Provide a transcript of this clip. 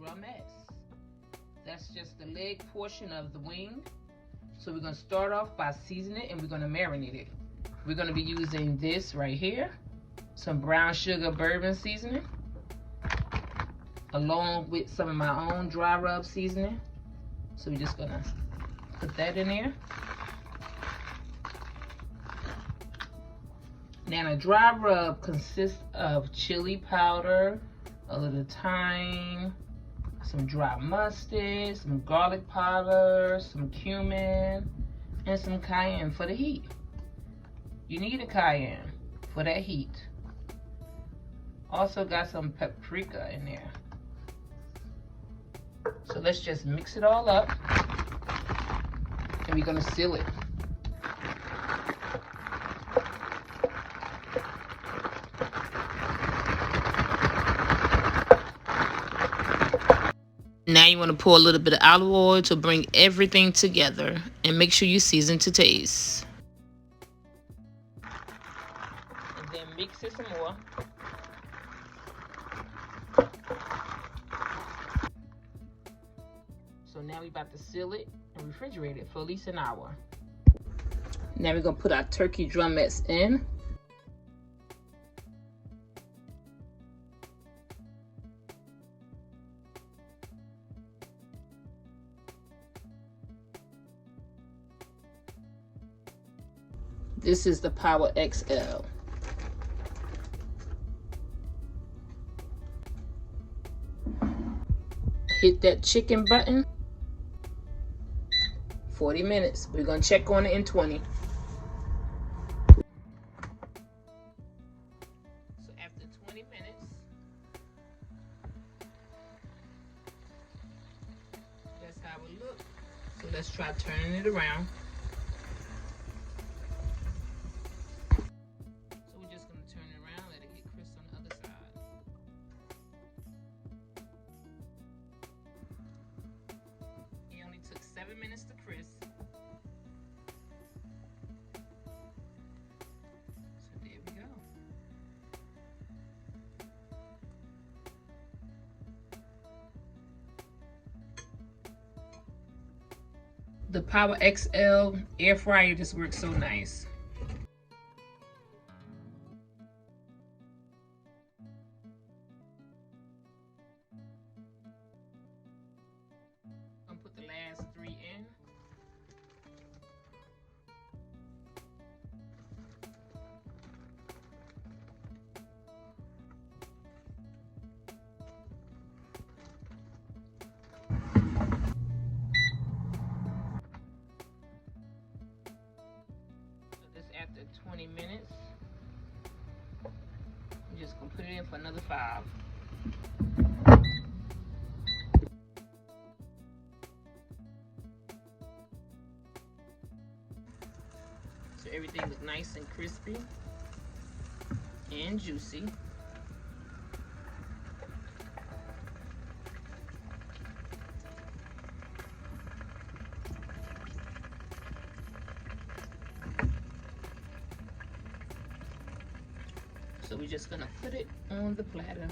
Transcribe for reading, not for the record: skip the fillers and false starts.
drumettes. That's just the leg portion of the wing. So we're gonna start off by seasoning it and we're gonna marinate it. We're gonna be using this right here, some brown sugar bourbon seasoning, along with some of my own dry rub seasoning. So we're just gonna put that in there. Now a dry rub consists of chili powder, a little thyme, some dry mustard, some garlic powder, some cumin, and some cayenne for the heat. You need a cayenne for that heat. Also got some paprika in there. So let's just mix it all up and we're gonna seal it. Now you want to pour a little bit of olive oil to bring everything together and make sure you season to taste. And then mix it some more. So now we're about to seal it and refrigerate it for at least an hour. Now we're going to put our turkey drumettes in. This is the Power XL. Hit that chicken button. 40 minutes. We're gonna check on it in 20. So after 20 minutes, that's how it looks. So let's try turning it around. Took 7 minutes to crisp. So there we go. The Power XL air fryer just works so nice. Put the last 3 in. So this after 20 minutes. I'm just gonna put it in for another 5. So everything looks nice and crispy and juicy. So we're just gonna put it on the platter.